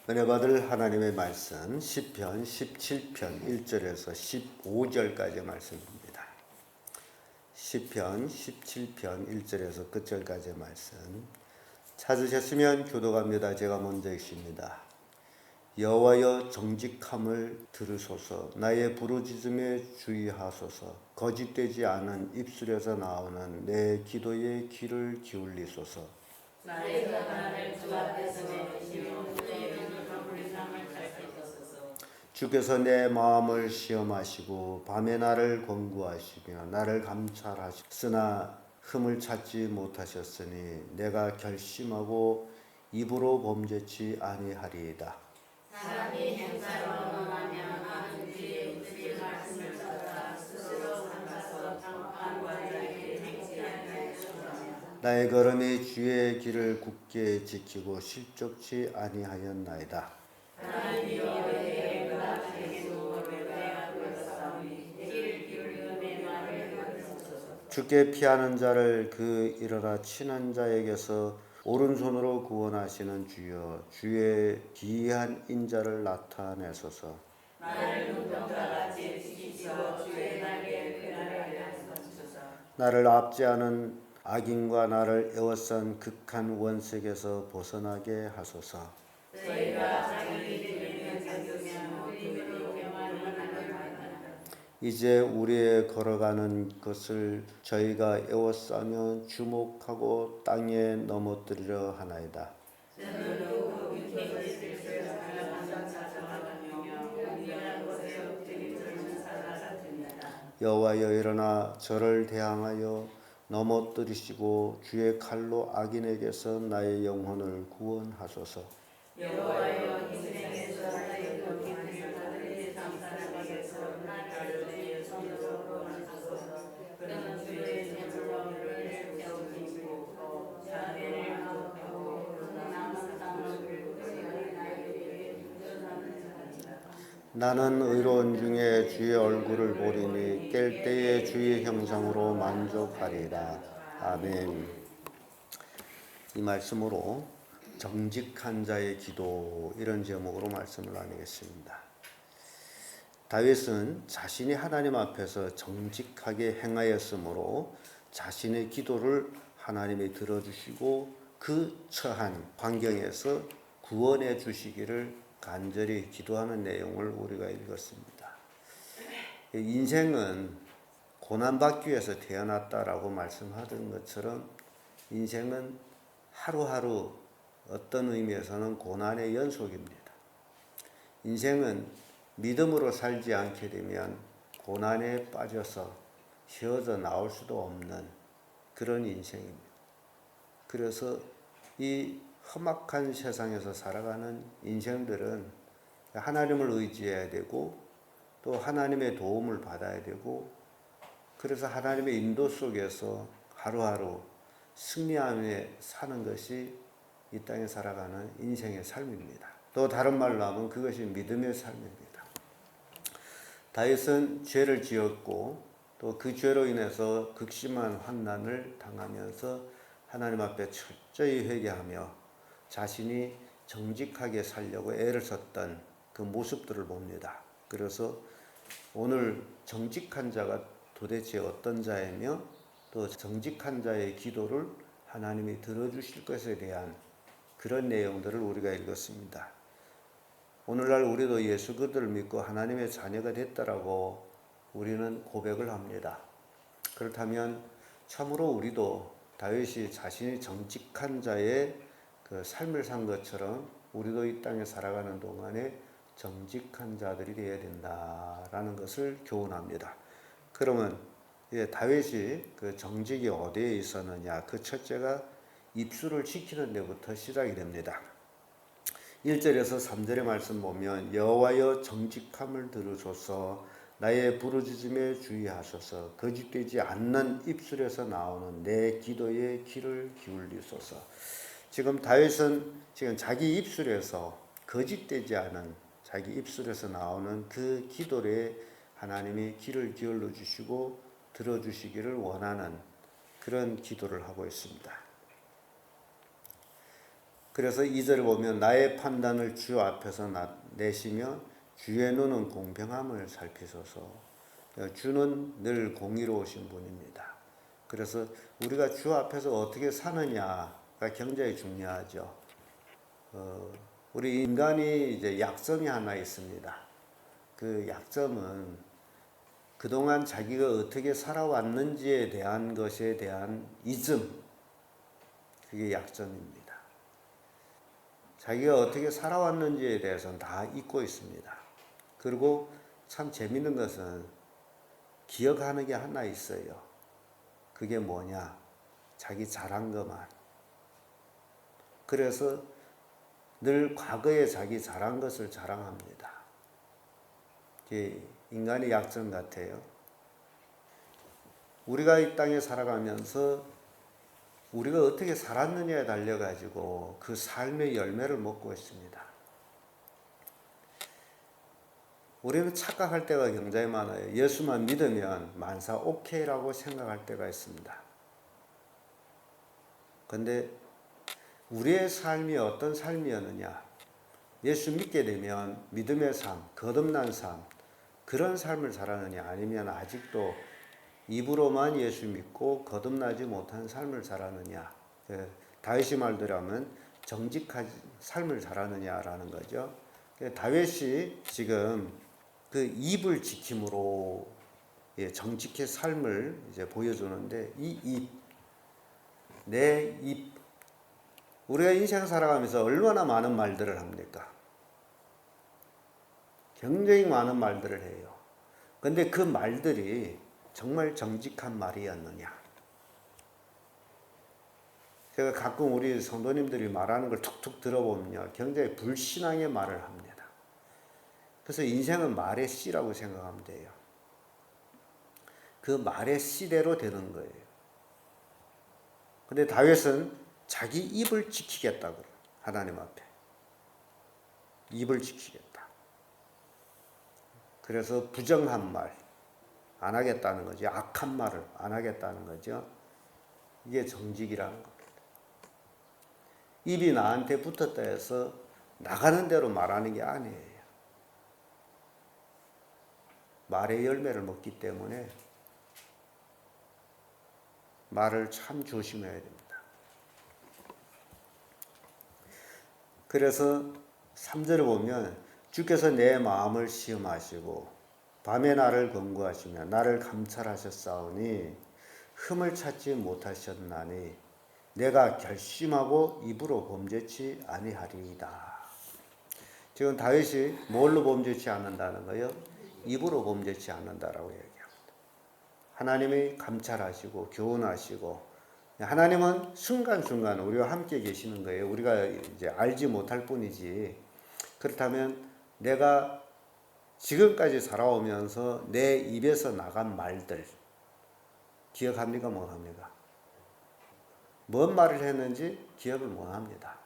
은혜 받을 하나님의 말씀 시편 17편 1절에서 15절까지의 말씀입니다. 시편 17편 1절에서 끝절까지의 말씀 찾으셨으면 교독합니다. 제가 먼저 읽습니다. 여호와여 정직함을 들으소서. 나의 부르짖음에 주의하소서. 거짓되지 않은 입술에서 나오는 내 기도에 귀를 기울이소서. 나의 나를 주 앞에서 내시며 내 눈으로 불쌍을 살피소서. 주께서 내 마음을 시험하시고 밤에 나를 권고하시며 나를 감찰하셨으나 흠을 찾지 못하셨으니 내가 결심하고 입으로 범죄치 아니하리이다. 사람이 행사로 논하면 나는 주의 말씀을 찾아 스스로 삼가서 당한 바에게 행치 아니하였으나 나의 걸음이 주의 길을 굳게 지키고 실족치 아니하였나이다. 하나님이 여호와의 나에게도 배하였사오니 귀를 기울여 내 말을 들으소서. 주께 피하는 자를 그 일어나 치는 자에게서 오른손으로 구원하시는 주여, 주의 기이한 인자를 나타내소서. 나를 눈동자같이 지키시고 주의 날개 그날에 하소서. 나를 압제하는 악인과 나를 에워싼 극한 원색에서 벗어나게 하소서. 저희가 자기들에게 잠기면 우리로 평안을 하나이다. 이제 우리의 걸어가는 것을 저희가 에워싸며 주목하고 땅에 넘어뜨리려 하나이다. 여호와여 일어나 저를 대항하여 넘어뜨리시고 주의 칼로 악인에게서 나의 영혼을 구원하소서. 여호와여 인생에서 나의 영혼을 다른 장사람에게서 나를 내 손으로 구원하소서. 그는 주의 제물로를 세우시고 자네를 하고 남은 땅을 나에게 주셨나이다. 나는 의로운 중에 주의 얼굴을 보리니 깰 때에 주의 형상으로 만족하리라. 아멘. 이 말씀으로 정직한 자의 기도, 이런 제목으로 말씀을 나누겠습니다. 다윗은 자신이 하나님 앞에서 정직하게 행하였으므로 자신의 기도를 하나님이 들어주시고 그 처한 환경에서 구원해 주시기를 간절히 기도하는 내용을 우리가 읽었습니다. 인생은 고난받기 위해서 태어났다라고 말씀하던 것처럼 인생은 하루하루 어떤 의미에서는 고난의 연속입니다. 인생은 믿음으로 살지 않게 되면 고난에 빠져서 쉬어져 나올 수도 없는 그런 인생입니다. 그래서 이 험악한 세상에서 살아가는 인생들은 하나님을 의지해야 되고 또 하나님의 도움을 받아야 되고, 그래서 하나님의 인도 속에서 하루하루 승리하며 사는 것이 이 땅에 살아가는 인생의 삶입니다. 또 다른 말로 하면 그것이 믿음의 삶입니다. 다윗은 죄를 지었고 또 그 죄로 인해서 극심한 환난을 당하면서 하나님 앞에 철저히 회개하며 자신이 정직하게 살려고 애를 썼던 그 모습들을 봅니다. 그래서 오늘 정직한 자가 도대체 어떤 자이며 또 정직한 자의 기도를 하나님이 들어주실 것에 대한 그런 내용들을 우리가 읽었습니다. 오늘날 우리도 예수 그리스도를 믿고 하나님의 자녀가 됐다라고 우리는 고백을 합니다. 그렇다면 참으로 우리도 다윗이 자신이 정직한 자의 그 삶을 산 것처럼 우리도 이 땅에 살아가는 동안에 정직한 자들이 되어야 된다라는 것을 교훈합니다. 그러면 다윗이 그 정직이 어디에 있었느냐? 그 첫째가 입술을 지키는 데부터 시작이 됩니다. 1절에서 3절의 말씀 보면 여호와여 정직함을 들으소서. 나의 부르짖음에 주의하소서. 거짓되지 않는 입술에서 나오는 내 기도에 귀를 기울이소서. 지금 다윗은 지금 자기 입술에서 거짓되지 않은 자기 입술에서 나오는 그 기도에 하나님이 귀를 기울여 주시고 들어주시기를 원하는 그런 기도를 하고 있습니다. 그래서 2절에 보면 나의 판단을 주 앞에서 내시며 주의 눈은 공평함을 살피소서. 주는 늘 공의로우신 분입니다. 그래서 우리가 주 앞에서 어떻게 사느냐가 굉장히 중요하죠. 우리 인간이 이제 약점이 하나 있습니다. 그 약점은 그동안 자기가 어떻게 살아왔는지에 대한 것에 대한 이즘, 그게 약점입니다. 자기가 어떻게 살아왔는지에 대해서는 다 잊고 있습니다. 그리고 참 재밌는 것은 기억하는 게 하나 있어요. 그게 뭐냐? 자기 잘한 것만. 그래서 늘 과거에 자기 잘한 것을 자랑합니다. 이게 인간의 약점 같아요. 우리가 이 땅에 살아가면서 우리가 어떻게 살았느냐에 달려가지고 그 삶의 열매를 먹고 있습니다. 우리는 착각할 때가 굉장히 많아요. 예수만 믿으면 만사 오케이라고 생각할 때가 있습니다. 그런데 우리의 삶이 어떤 삶이었느냐? 예수 믿게 되면 믿음의 삶, 거듭난 삶, 그런 삶을 살았느냐? 아니면 아직도 입으로만 예수 믿고 거듭나지 못한 삶을 살았느냐? 다윗의 말대로 하면 정직한 삶을 살았느냐라는 거죠. 다윗이 지금 그 입을 지킴으로 정직의 삶을 이제 보여주는데, 이 입, 내 입, 우리가 인생 살아가면서 얼마나 많은 말들을 합니까? 굉장히 많은 말들을 해요. 근데 그 말들이 정말 정직한 말이었느냐? 제가 가끔 우리 성도님들이 말하는 걸 툭툭 들어보면요, 굉장히 불신앙의 말을 합니다. 그래서 인생은 말의 씨라고 생각하면 돼요. 그 말의 씨대로 되는 거예요. 근데 다윗은 자기 입을 지키겠다고, 하나님 앞에 입을 지키겠다. 그래서 부정한 말 안 하겠다는 거죠. 악한 말을 안 하겠다는 거죠. 이게 정직이라는 겁니다. 입이 나한테 붙었다 해서 나가는 대로 말하는 게 아니에요. 말의 열매를 먹기 때문에 말을 참 조심해야 됩니다. 그래서 3절에 보면 주께서 내 마음을 시험하시고 밤에 나를 권고하시며 나를 감찰하셨사오니 흠을 찾지 못하셨나니 내가 결심하고 입으로 범죄치 아니하리이다. 지금 다윗이 뭘로 범죄치 않는다는 거예요? 입으로 범죄치 않는다라고 얘기합니다. 하나님이 감찰하시고 교훈하시고, 하나님은 순간순간 우리와 함께 계시는 거예요. 우리가 이제 알지 못할 뿐이지. 그렇다면 내가 지금까지 살아오면서 내 입에서 나간 말들 기억합니까? 못합니까? 뭔 말을 했는지 기억을 못합니다.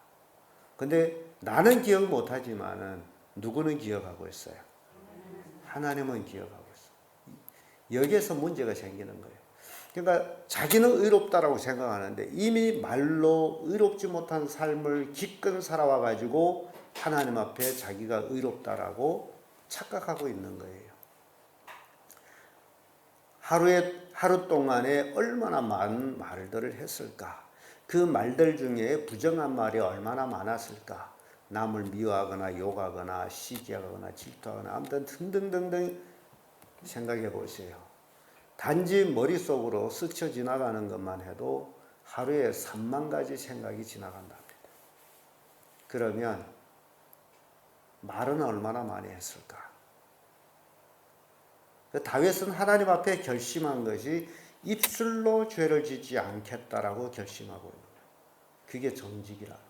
근데 나는 기억 못하지만은 누구는 기억하고 있어요? 하나님은 기억하고 있어요. 여기에서 문제가 생기는 거예요. 그러니까 자기는 의롭다라고 생각하는데 이미 말로 의롭지 못한 삶을 기껏 살아와 가지고 하나님 앞에 자기가 의롭다라고 착각하고 있는 거예요. 하루 동안에 얼마나 많은 말들을 했을까? 그 말들 중에 부정한 말이 얼마나 많았을까? 남을 미워하거나 욕하거나 시기하거나 질투하거나 아무튼 등등등등 생각해 보세요. 단지 머릿속으로 스쳐 지나가는 것만 해도 하루에 3만 가지 생각이 지나간답니다. 그러면 말은 얼마나 많이 했을까? 다윗은 하나님 앞에 결심한 것이 입술로 죄를 짓지 않겠다라고 결심하고 있는 거예요. 그게 정직이라는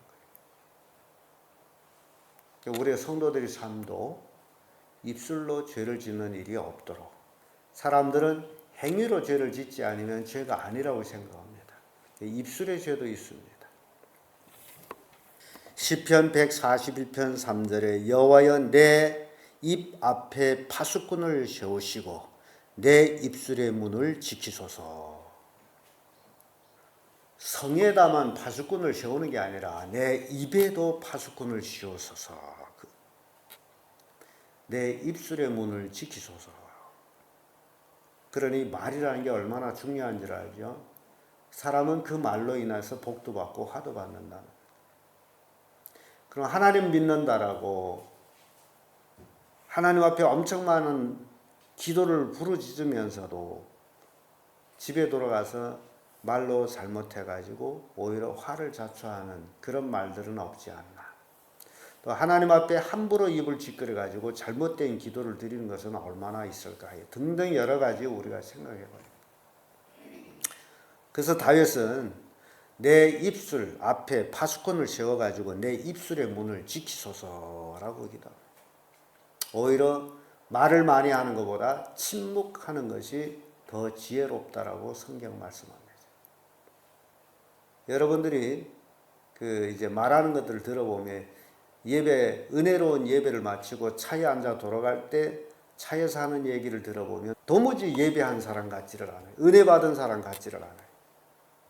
거예요. 우리의 성도들의 삶도 입술로 죄를 짓는 일이 없도록, 사람들은 행위로 죄를 짓지 않으면 죄가 아니라고 생각합니다. 입술의 죄도 있습니다. 시편 141편 3절에 여호와여 내 입 앞에 파수꾼을 세우시고 내 입술의 문을 지키소서. 성에다만 파수꾼을 세우는 게 아니라 내 입에도 파수꾼을 씌우소서. 내 입술의 문을 지키소서. 그러니 말이라는 게 얼마나 중요한 줄 알죠? 사람은 그 말로 인해서 복도 받고 화도 받는다. 그럼 하나님 믿는다라고 하나님 앞에 엄청 많은 기도를 부르짖으면서도 집에 돌아가서 말로 잘못해가지고 오히려 화를 자초하는 그런 말들은 없지 않나. 또 하나님 앞에 함부로 입을 찌끄려가지고 잘못된 기도를 드리는 것은 얼마나 있을까요? 등등 여러 가지 우리가 생각해봐요. 그래서 다윗은 내 입술 앞에 파수꾼을 세워가지고 내 입술의 문을 지키소서라고 기도합니다. 오히려 말을 많이 하는 것보다 침묵하는 것이 더 지혜롭다라고 성경 말씀합니다. 여러분들이 이제 말하는 것들을 들어보면 은혜로운 예배를 마치고 차에 앉아 돌아갈 때 차에서 하는 얘기를 들어보면 도무지 예배한 사람 같지를 않아요. 은혜 받은 사람 같지를 않아요.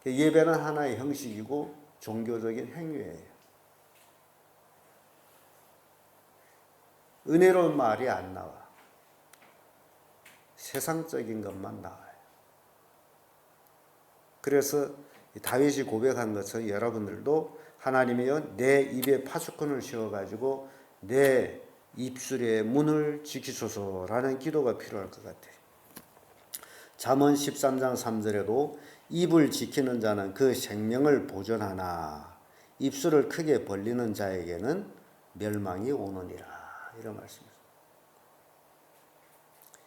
예배는 하나의 형식이고 종교적인 행위예요. 은혜로운 말이 안 나와. 세상적인 것만 나와요. 그래서 다윗이 고백한 것은 여러분들도 하나님이여 내 입에 파수꾼을 씌워가지고 내 입술의 문을 지키소서라는 기도가 필요할 것 같아요. 잠언 13장 3절에도 입을 지키는 자는 그 생명을 보존하나 입술을 크게 벌리는 자에게는 멸망이 오느니라. 이런 말씀입니다.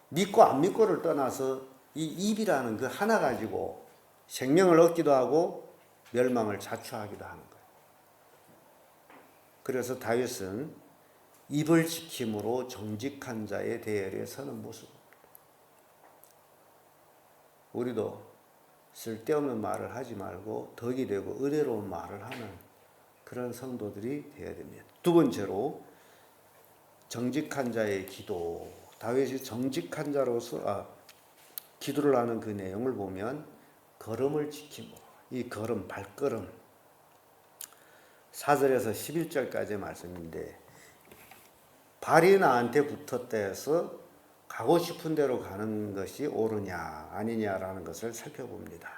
믿고 안 믿고를 떠나서 이 입이라는 그 하나 가지고 생명을 얻기도 하고 멸망을 자초하기도 하는 거예요. 그래서 다윗은 입을 지킴으로 정직한 자의 대열에 서는 모습입니다. 우리도 쓸데없는 말을 하지 말고 덕이 되고 은혜로운 말을 하는 그런 성도들이 되어야 됩니다. 두 번째로 정직한 자의 기도. 다윗이 정직한 자로서 기도를 하는 그 내용을 보면 걸음을 지킴으로, 이 걸음, 발걸음 4절에서 11절까지의 말씀인데 발이 나한테 붙었다 해서 가고 싶은 대로 가는 것이 옳으냐 아니냐라는 것을 살펴봅니다.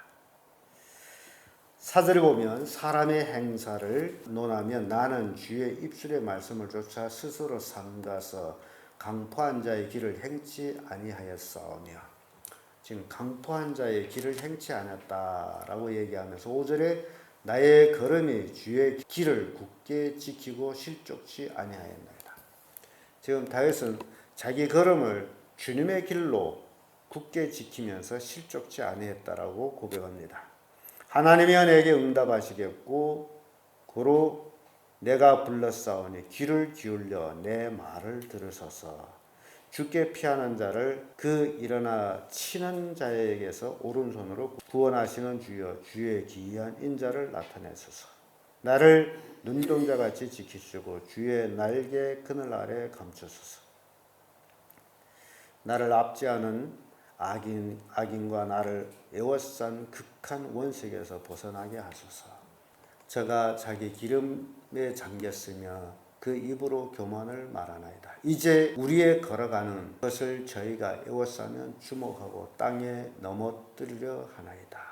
4절에 보면 사람의 행사를 논하면 나는 주의 입술의 말씀을 쫓아 스스로 삼가서 강포한 자의 길을 행치 아니하였사오며, 지금 강포한 자의 길을 행치 않았다라고 얘기하면서 5절에 나의 걸음이 주의 길을 굳게 지키고 실족치 아니하였나이다. 지금 다윗은 자기 걸음을 주님의 길로 굳게 지키면서 실족치 아니했다라고 고백합니다. 하나님이 내게 응답하시겠고 고로 내가 불렀사오니 귀를 기울여 내 말을 들으소서. 주께 피하는 자를 그 일어나 치는 자에게서 오른손으로 구원하시는 주여 주의 기이한 인자를 나타내소서. 나를 눈동자같이 지키시고 주의 날개 그늘 아래 감추소서. 나를 압제하는 악인과 나를 에워싼 극한 원색에서 벗어나게 하소서. 저가 자기 기름에 잠겼으며 그 입으로 교만을 말하나이다. 이제 우리의 걸어가는 것을 저희가 에워싸면 주목하고 땅에 넘어뜨리려 하나이다.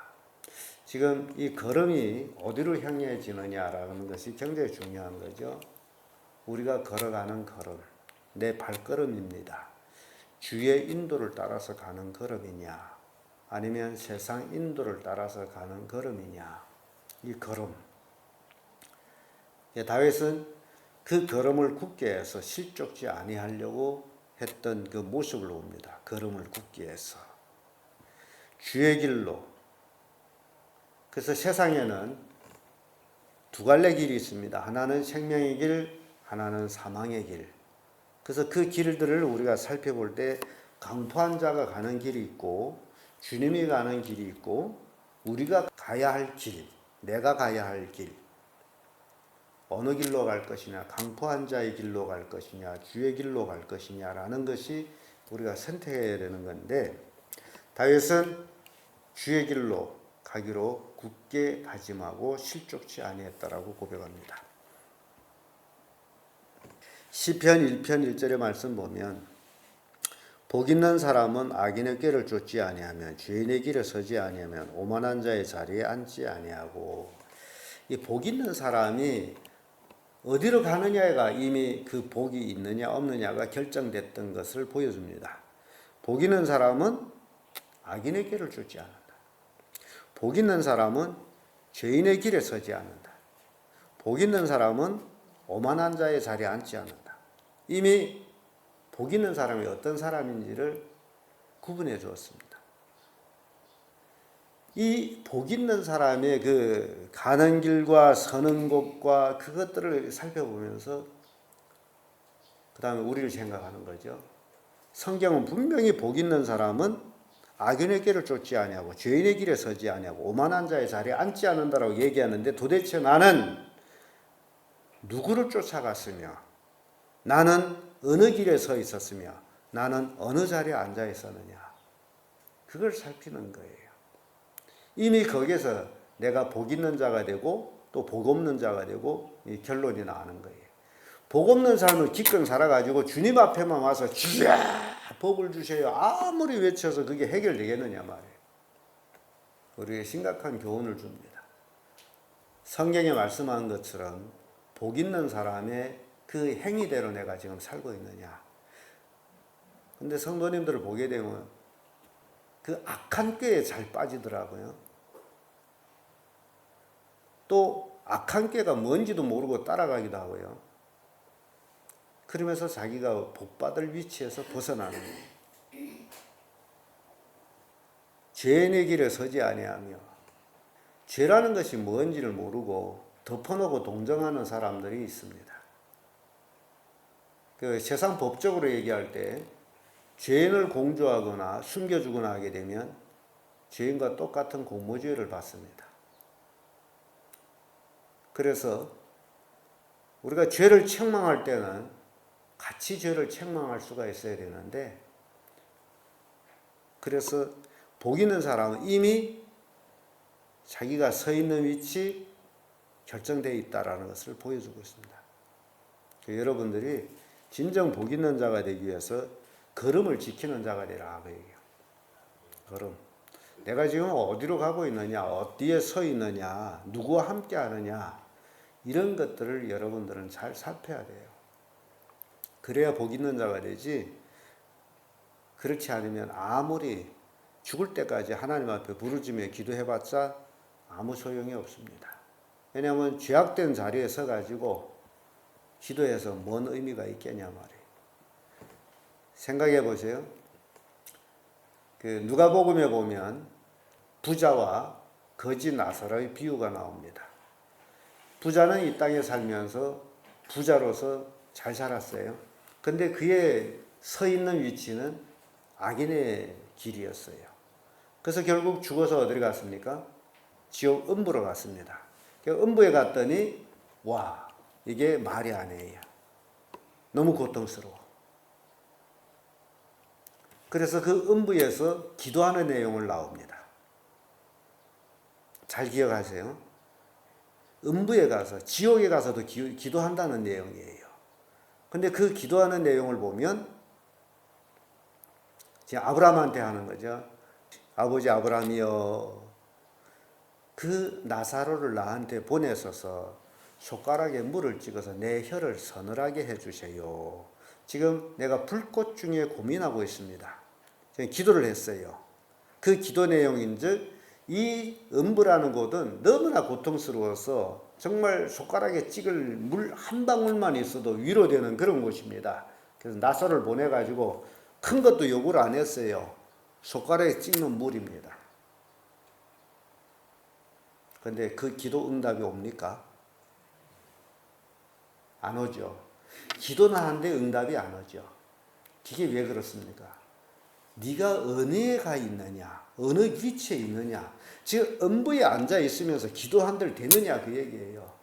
지금 이 걸음이 어디로 향해지느냐라는 것이 굉장히 중요한 거죠. 우리가 걸어가는 걸음, 내 발걸음입니다. 주의 인도를 따라서 가는 걸음이냐 아니면 세상 인도를 따라서 가는 걸음이냐, 이 걸음. 다윗은 그 걸음을 굳게 해서 실족지 아니하려고 했던 그 모습을 봅니다. 걸음을 굳게 해서 주의 길로. 그래서 세상에는 두 갈래 길이 있습니다. 하나는 생명의 길, 하나는 사망의 길. 그래서 그 길들을 우리가 살펴볼 때 강포한 자가 가는 길이 있고 주님이 가는 길이 있고 우리가 가야 할 길, 내가 가야 할 길, 어느 길로 갈 것이냐, 강포한 자의 길로 갈 것이냐, 주의 길로 갈 것이냐라는 것이 우리가 선택해야 되는 건데 다윗은 주의 길로 가기로 굳게 다짐하고 실족치 아니했다라고 고백합니다. 시편 1편 1절의 말씀 보면 복 있는 사람은 악인의 꾀를 쫓지 아니하면 죄인의 길에 서지 아니하면 오만한 자의 자리에 앉지 아니하고, 이 복 있는 사람이 어디로 가느냐가 이미 그 복이 있느냐 없느냐가 결정됐던 것을 보여줍니다. 복 있는 사람은 악인의 길을 쫓지 않는다. 복 있는 사람은 죄인의 길에 서지 않는다. 복 있는 사람은 오만한 자의 자리에 앉지 않는다. 이미 복 있는 사람이 어떤 사람인지를 구분해 주었습니다. 이 복 있는 사람의 그 가는 길과 서는 곳과 그것들을 살펴보면서 그 다음에 우리를 생각하는 거죠. 성경은 분명히 복 있는 사람은 악인의 길을 쫓지 아니하고 죄인의 길에 서지 아니하고 오만한 자의 자리에 앉지 않는다라고 얘기하는데, 도대체 나는 누구를 쫓아갔으며 나는 어느 길에 서 있었으며 나는 어느 자리에 앉아 있었느냐, 그걸 살피는 거예요. 이미 거기에서 내가 복 있는 자가 되고 또 복 없는 자가 되고 이 결론이 나는 거예요. 복 없는 삶을 기껏 살아가지고 주님 앞에만 와서 주야 복을 주세요 아무리 외쳐서 그게 해결되겠느냐 말이에요. 우리에게 심각한 교훈을 줍니다. 성경에 말씀한 것처럼 복 있는 사람의 그 행위대로 내가 지금 살고 있느냐. 근데 성도님들을 보게 되면 그 악한 꾀에 잘 빠지더라고요. 또 악한 꾀가 뭔지도 모르고 따라가기도 하고요. 그러면서 자기가 복받을 위치에서 벗어나는 거예요. 죄인의 길에 서지 아니하며, 죄라는 것이 뭔지를 모르고 덮어놓고 동정하는 사람들이 있습니다. 그 세상 법적으로 얘기할 때 죄인을 공조하거나 숨겨주거나 하게 되면 죄인과 똑같은 공모죄를 받습니다. 그래서 우리가 죄를 책망할 때는 같이 죄를 책망할 수가 있어야 되는데, 그래서 복 있는 사람은 이미 자기가 서 있는 위치 결정되어 있다라는 것을 보여주고 있습니다. 여러분들이 진정 복 있는 자가 되기 위해서 걸음을 지키는 자가 되라 그 얘기예요. 걸음. 내가 지금 어디로 가고 있느냐, 어디에 서 있느냐, 누구와 함께 하느냐, 이런 것들을 여러분들은 잘 살펴야 돼요. 그래야 복 있는 자가 되지, 그렇지 않으면 아무리 죽을 때까지 하나님 앞에 부르짖으며 기도해봤자 아무 소용이 없습니다. 왜냐하면 죄악된 자리에 서가지고 기도해서 뭔 의미가 있겠냐 말이에요. 생각해 보세요. 그 누가복음에 보면 부자와 거지 나사로의 비유가 나옵니다. 부자는 이 땅에 살면서 부자로서 잘 살았어요. 근데 그의 서 있는 위치는 악인의 길이었어요. 그래서 결국 죽어서 어디로 갔습니까? 지옥 음부로 갔습니다. 음부에 갔더니 와, 이게 말이 아니에요. 너무 고통스러워. 그래서 그 음부에서 기도하는 내용을 나옵니다. 잘 기억하세요. 음부에 가서, 지옥에 가서도 기도한다는 내용이에요. 근데 그 기도하는 내용을 보면 지금 아브라함한테 하는 거죠. 아버지 아브라함이여, 그 나사로를 나한테 보내셔서 손가락에 물을 찍어서 내 혀를 서늘하게 해주세요. 지금 내가 불꽃 중에 고민하고 있습니다. 지금 기도를 했어요. 그 기도 내용인즉 이 음부라는 곳은 너무나 고통스러워서 정말 손가락에 찍을 물 한 방울만 있어도 위로되는 그런 곳입니다. 그래서 나사로를 보내가지고 큰 것도 요구를 안 했어요. 손가락에 찍는 물입니다. 근데 그 기도 응답이 옵니까? 안 오죠. 기도는 하는데 응답이 안 오죠. 이게 왜 그렇습니까? 네가 어디에 가 있느냐, 어느 위치에 있느냐, 지금 음부에 앉아 있으면서 기도한들 되느냐 그 얘기예요.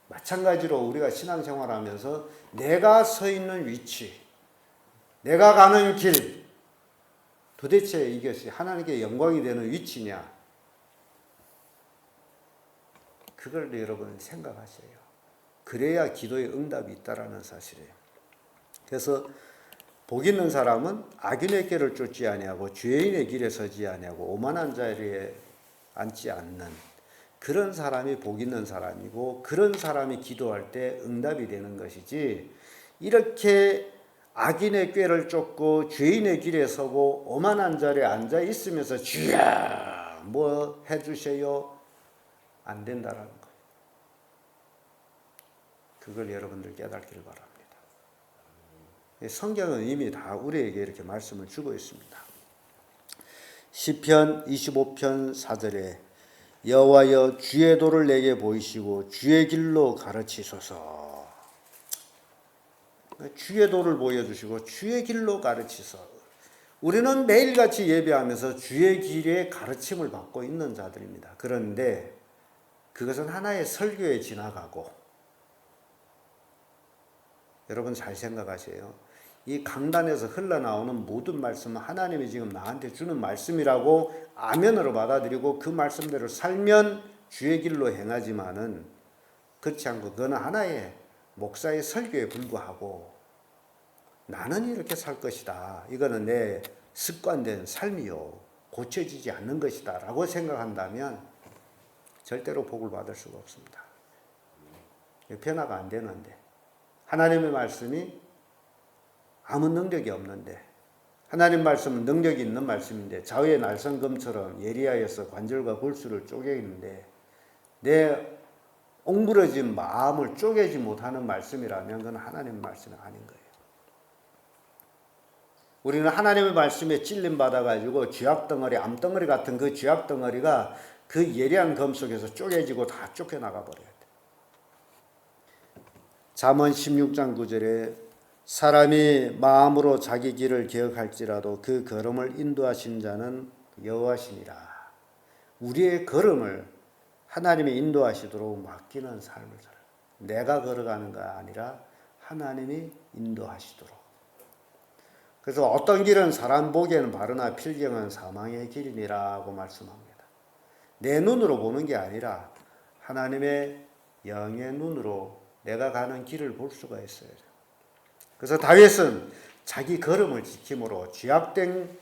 마찬가지로 우리가 신앙생활하면서 내가 서 있는 위치, 내가 가는 길, 도대체 이것이 하나님께 영광이 되는 위치냐, 그걸 여러분 생각하셔요. 그래야 기도의 응답이 있다라는 사실이에요. 그래서 복 있는 사람은 악인의 길을 쫓지 아니하고 죄인의 길에 서지 아니하고 오만한 자리에 앉지 않는 그런 사람이 복 있는 사람이고, 그런 사람이 기도할 때 응답이 되는 것이지, 이렇게 악인의 꾀를 쫓고 죄인의 길에 서고 오만한 자리에 앉아 있으면서 주야 뭐 해주세요 안 된다라는 거예요. 그걸 여러분들 깨닫기를 바랍니다. 성경은 이미 다 우리에게 이렇게 말씀을 주고 있습니다. 시편 25편 4절에 여호와여 주의 도를 내게 보이시고 주의 길로 가르치소서. 주의 도를 보여주시고 주의 길로 가르치소서. 우리는 매일같이 예배하면서 주의 길의 가르침을 받고 있는 자들입니다. 그런데 그것은 하나의 설교에 지나가고, 여러분 잘 생각하세요. 이 강단에서 흘러나오는 모든 말씀은 하나님이 지금 나한테 주는 말씀이라고 아멘으로 받아들이고 그 말씀대로 살면 주의 길로 행하지만은, 그렇지 않고 그거는 하나의 목사의 설교에 불과하고, 나는 이렇게 살 것이다, 이거는 내 습관된 삶이요 고쳐지지 않는 것이다 라고 생각한다면 절대로 복을 받을 수가 없습니다. 변화가 안 되는데, 하나님의 말씀이 아무 능력이 없는데, 하나님 말씀은 능력이 있는 말씀인데 좌우의 날성검처럼 예리하여서 관절과 골수를 쪼개는데 내 옹부러진 마음을 쪼개지 못하는 말씀이라면 그건 하나님의 말씀이 아닌 거예요. 우리는 하나님의 말씀에 찔림 받아가지고 쥐약덩어리, 암덩어리 같은 그 쥐약덩어리가 그 예리한 검 속에서 쪼개지고 다 쫓겨나가 버려야 돼. 잠언 16장 9절에 사람이 마음으로 자기 길을 기억할지라도 그 걸음을 인도하신 자는 여호와시니라. 우리의 걸음을 하나님이 인도하시도록 맡기는 삶을 살아요. 내가 걸어가는가 아니라 하나님이 인도하시도록. 그래서 어떤 길은 사람 보기에는 바르나 필경은 사망의 길이니라고 말씀합니다. 내 눈으로 보는 게 아니라 하나님의 영의 눈으로 내가 가는 길을 볼 수가 있어요. 그래서 다윗은 자기 걸음을 지킴으로 죄악된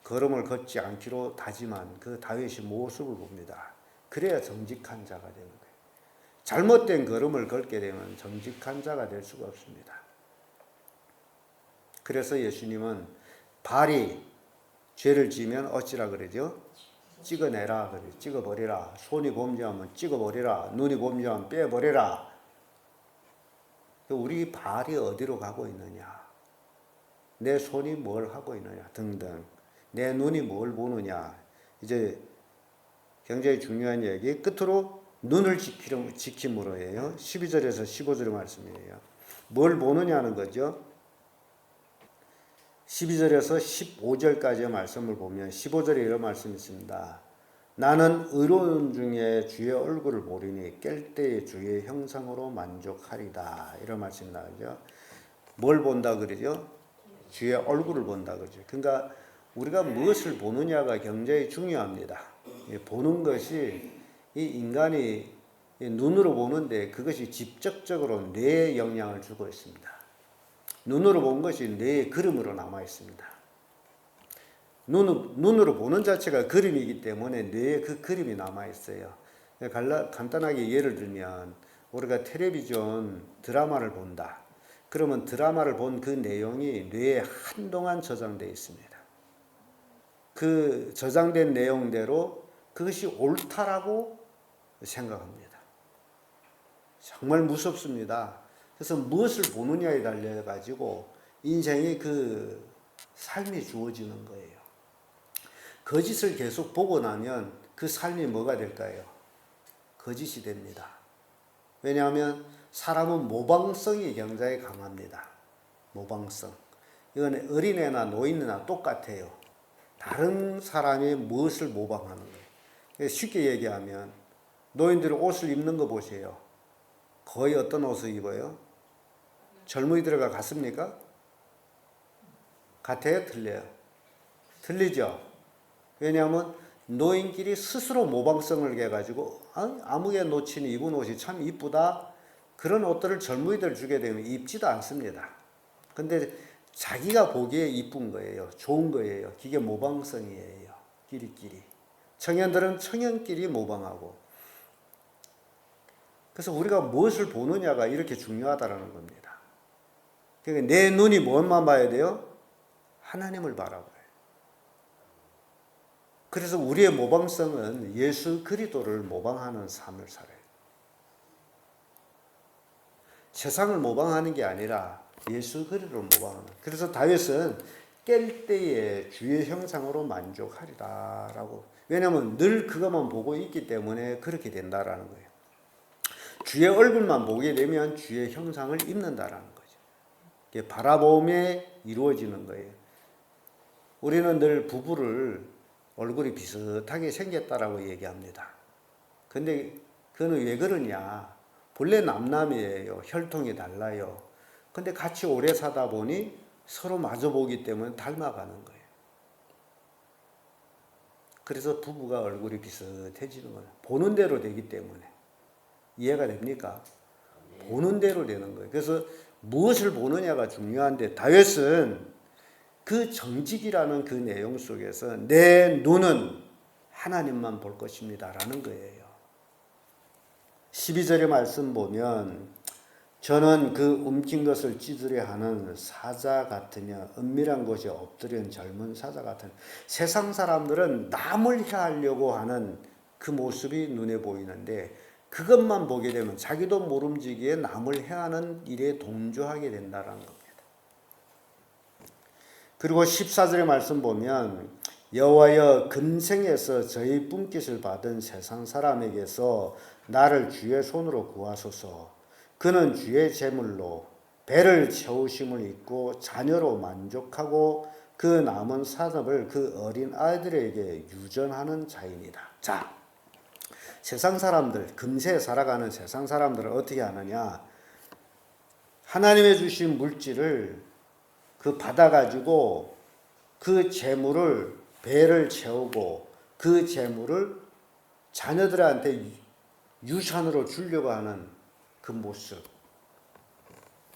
걸음을 걷지 않기로 다짐한 그 다윗의 모습을 봅니다. 그래야 정직한 자가 되는 거예요. 잘못된 걸음을 걷게 되면 정직한 자가 될 수가 없습니다. 그래서 예수님은 발이 죄를 지으면 어찌라 그러죠? 찍어내라 그래요. 찍어버리라. 손이 범죄하면 찍어버리라. 눈이 범죄하면 빼버리라. 우리 발이 어디로 가고 있느냐, 내 손이 뭘 하고 있느냐 등등, 내 눈이 뭘 보느냐. 이제 굉장히 중요한 얘기 끝으로 눈을 지킴으로예요. 12절에서 15절의 말씀이에요. 뭘 보느냐는 거죠. 12절에서 15절까지의 말씀을 보면 15절에 이런 말씀이 있습니다. 나는 의로운 중에 주의 얼굴을 보리니 깰 때에 주의 형상으로 만족하리다. 이런 말씀이 나오죠. 뭘 본다 그러죠? 주의 얼굴을 본다 그러죠. 그러니까 우리가 무엇을 보느냐가 굉장히 중요합니다. 보는 것이 이 인간이 눈으로 보는데 그것이 직접적으로 뇌에 영향을 주고 있습니다. 눈으로 본 것이 뇌의 그림으로 남아 있습니다. 눈으로 보는 자체가 그림이기 때문에 뇌에 그 그림이 남아있어요. 간단하게 예를 들면 우리가 텔레비전 드라마를 본다. 그러면 드라마를 본 그 내용이 뇌에 한동안 저장되어 있습니다. 그 저장된 내용대로 그것이 옳다라고 생각합니다. 정말 무섭습니다. 그래서 무엇을 보느냐에 달려가지고 인생의 그 삶이 주어지는 거예요. 거짓을 계속 보고 나면 그 삶이 뭐가 될까요? 거짓이 됩니다. 왜냐하면 사람은 모방성이 굉장히 강합니다. 모방성. 이건 어린애나 노인이나 똑같아요. 다른 사람이 무엇을 모방하는 거예요. 쉽게 얘기하면 노인들이 옷을 입는 거 보세요. 거의 어떤 옷을 입어요? 젊은이들과 같습니까? 같아요? 틀려요? 틀리죠? 왜냐하면 노인끼리 스스로 모방성을 해가지고 아무개 놓친 입은 옷이 참 이쁘다. 그런 옷들을 젊은이들 주게 되면 입지도 않습니다. 근데 자기가 보기에 이쁜 거예요. 좋은 거예요. 그게 모방성이에요. 끼리끼리. 청년들은 청년끼리 모방하고. 그래서 우리가 무엇을 보느냐가 이렇게 중요하다는 겁니다. 그러니까 내 눈이 무엇만 봐야 돼요? 하나님을 바라봐요. 그래서 우리의 모방성은 예수 그리스도를 모방하는 삶을 살아요. 세상을 모방하는 게 아니라 예수 그리스도를 모방하는. 그래서 다윗은 깰 때에 주의 형상으로 만족하리라라고. 왜냐하면 늘 그것만 보고 있기 때문에 그렇게 된다라는 거예요. 주의 얼굴만 보게 되면 주의 형상을 입는다라는 거죠. 이게 바라봄에 이루어지는 거예요. 우리는 늘 부부를 얼굴이 비슷하게 생겼다라고 얘기합니다. 근데 그거는 왜 그러냐? 본래 남남이에요. 혈통이 달라요. 근데 같이 오래 사다 보니 서로 마주보기 때문에 닮아가는 거예요. 그래서 부부가 얼굴이 비슷해지는 거예요. 보는 대로 되기 때문에. 이해가 됩니까? 보는 대로 되는 거예요. 그래서 무엇을 보느냐가 중요한데 다윗은 그 정직이라는 그 내용 속에서 내 눈은 하나님만 볼 것입니다 라는 거예요. 12절의 말씀 보면 저는 그 움킨 것을 찢으려 하는 사자 같으며 은밀한 곳에 엎드린 젊은 사자 같은. 세상 사람들은 남을 해하려고 하는 그 모습이 눈에 보이는데 그것만 보게 되면 자기도 모름지기에 남을 해하는 일에 동조하게 된다는 겁니다. 그리고 14절의 말씀 보면 여호와여 금생에서 저희 뿜깃을 받은 세상 사람에게서 나를 주의 손으로 구하소서. 그는 주의 제물로 배를 채우심을 입고 자녀로 만족하고 그 남은 산업을 그 어린 아이들에게 유전하는 자이니라. 자, 세상 사람들, 금세에 살아가는 세상 사람들은 어떻게 하느냐? 하나님의 주신 물질을 받아가지고 그 재물을 배를 채우고 그 재물을 자녀들한테 유산으로 주려고 하는 그 모습.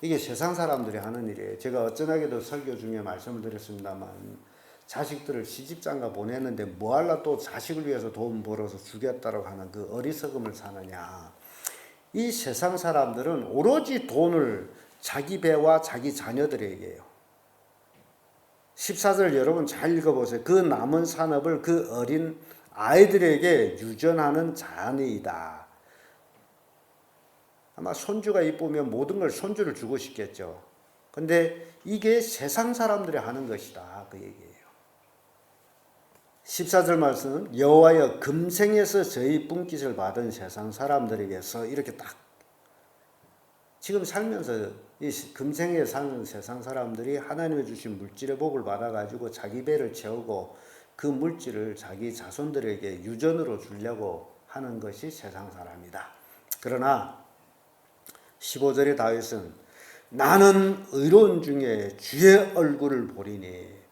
이게 세상 사람들이 하는 일이에요. 제가 어쩌나게도 설교 중에 말씀을 드렸습니다만 자식들을 시집장가 보냈는데 뭐하려 또 자식을 위해서 돈 벌어서 주겠다고 하는 그 어리석음을 사느냐. 이 세상 사람들은 오로지 돈을 자기 배와 자기 자녀들에게요. 14절 여러분 잘 읽어보세요. 그 남은 산업을 그 어린 아이들에게 유전하는 자니이다. 아마 손주가 이쁘면 모든 걸 손주를 주고 싶겠죠. 근데 이게 세상 사람들이 하는 것이다. 그 얘기예요. 14절 말씀은 여호와여 금생에서 저희 뿜깃을 받은 세상 사람들에게서 이렇게 딱 지금 살면서 이 금생에 사는 세상 사람들이 하나님의 주신 물질의 복을 받아가지고 자기 배를 채우고 그 물질을 자기 자손들에게 유전으로 주려고 하는 것이 세상 사람이다. 그러나 15절의 다윗은 나는 의로운 중에 주의 얼굴을 보리니.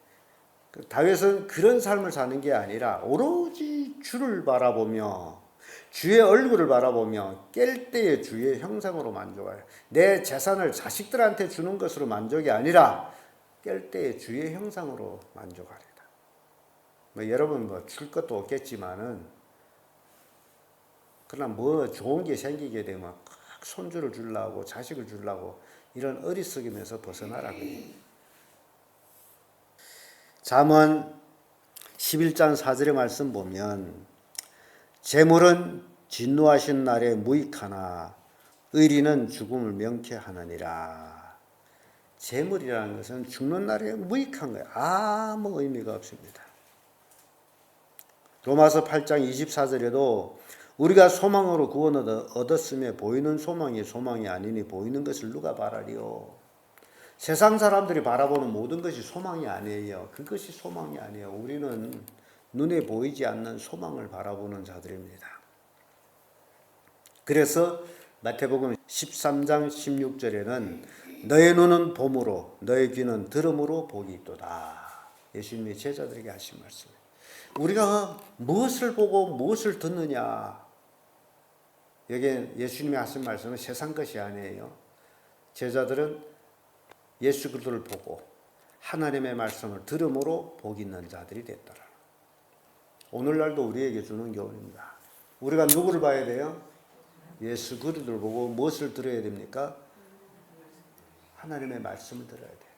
다윗은 그런 삶을 사는 게 아니라 오로지 주를 바라보며 주의 얼굴을 바라보며 깰 때의 주의 형상으로 만족하여 내 재산을 자식들한테 주는 것으로 만족이 아니라 깰 때의 주의 형상으로 만족하리라. 여러분 줄 것도 없겠지만은 그러나 좋은 게 생기게 되면 막 손주를 주려고 자식을 주려고 이런 어리석임에서 벗어나라고 해요. 잠언 11장 4절의 말씀 보면 재물은 진노하신 날에 무익하나 의리는 죽음을 명쾌하느니라. 재물이라는 것은 죽는 날에 무익한 거예요. 아무 의미가 없습니다. 로마서 8장 24절에도 우리가 소망으로 구원을 얻었으며 보이는 소망이 소망이 아니니 보이는 것을 누가 바라리요. 세상 사람들이 바라보는 모든 것이 소망이 아니에요. 그것이 소망이 아니에요. 우리는 눈에 보이지 않는 소망을 바라보는 자들입니다. 그래서 마태복음 13장 16절에는 너의 눈은 봄으로 너의 귀는 들음으로 복이 있도다. 예수님이 제자들에게 하신 말씀이에요. 우리가 무엇을 보고 무엇을 듣느냐. 여기 예수님이 하신 말씀은 세상 것이 아니에요. 제자들은 예수 그리스도를 보고 하나님의 말씀을 들음으로 복 있는 자들이 됐더라. 오늘날도 우리에게 주는 교훈입니다. 우리가 누구를 봐야 돼요? 예수 그리스도를 보고 무엇을 들어야 됩니까? 하나님의 말씀을 들어야 돼요.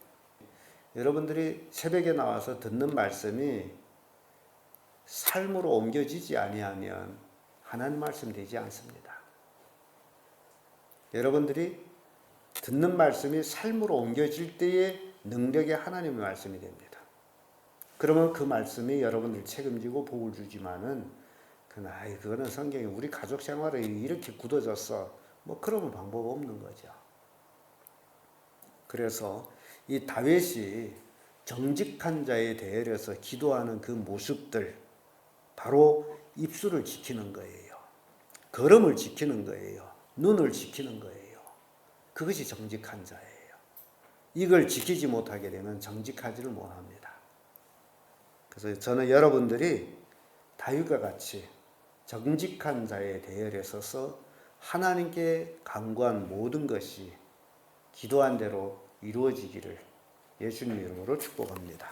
여러분들이 새벽에 나와서 듣는 말씀이 삶으로 옮겨지지 아니하면 하나님 말씀 되지 않습니다. 여러분들이 듣는 말씀이 삶으로 옮겨질 때에 능력의 하나님의 말씀이 됩니다. 그러면 그 말씀이 여러분들 책임지고 복을 주지만은 그거는 성경이 우리 가족 생활이 이렇게 굳어졌어. 뭐 그러면 방법 없는 거죠. 그래서 이 다윗이 정직한 자에 대해서 기도하는 그 모습들, 바로 입술을 지키는 거예요. 걸음을 지키는 거예요. 눈을 지키는 거예요. 그것이 정직한 자예요. 이걸 지키지 못하게 되면 정직하지를 못합니다. 그래서 저는 여러분들이 다윗과 같이 정직한 자에 대열에 서서 하나님께 간구한 모든 것이 기도한 대로 이루어지기를 예수님 이름으로 축복합니다.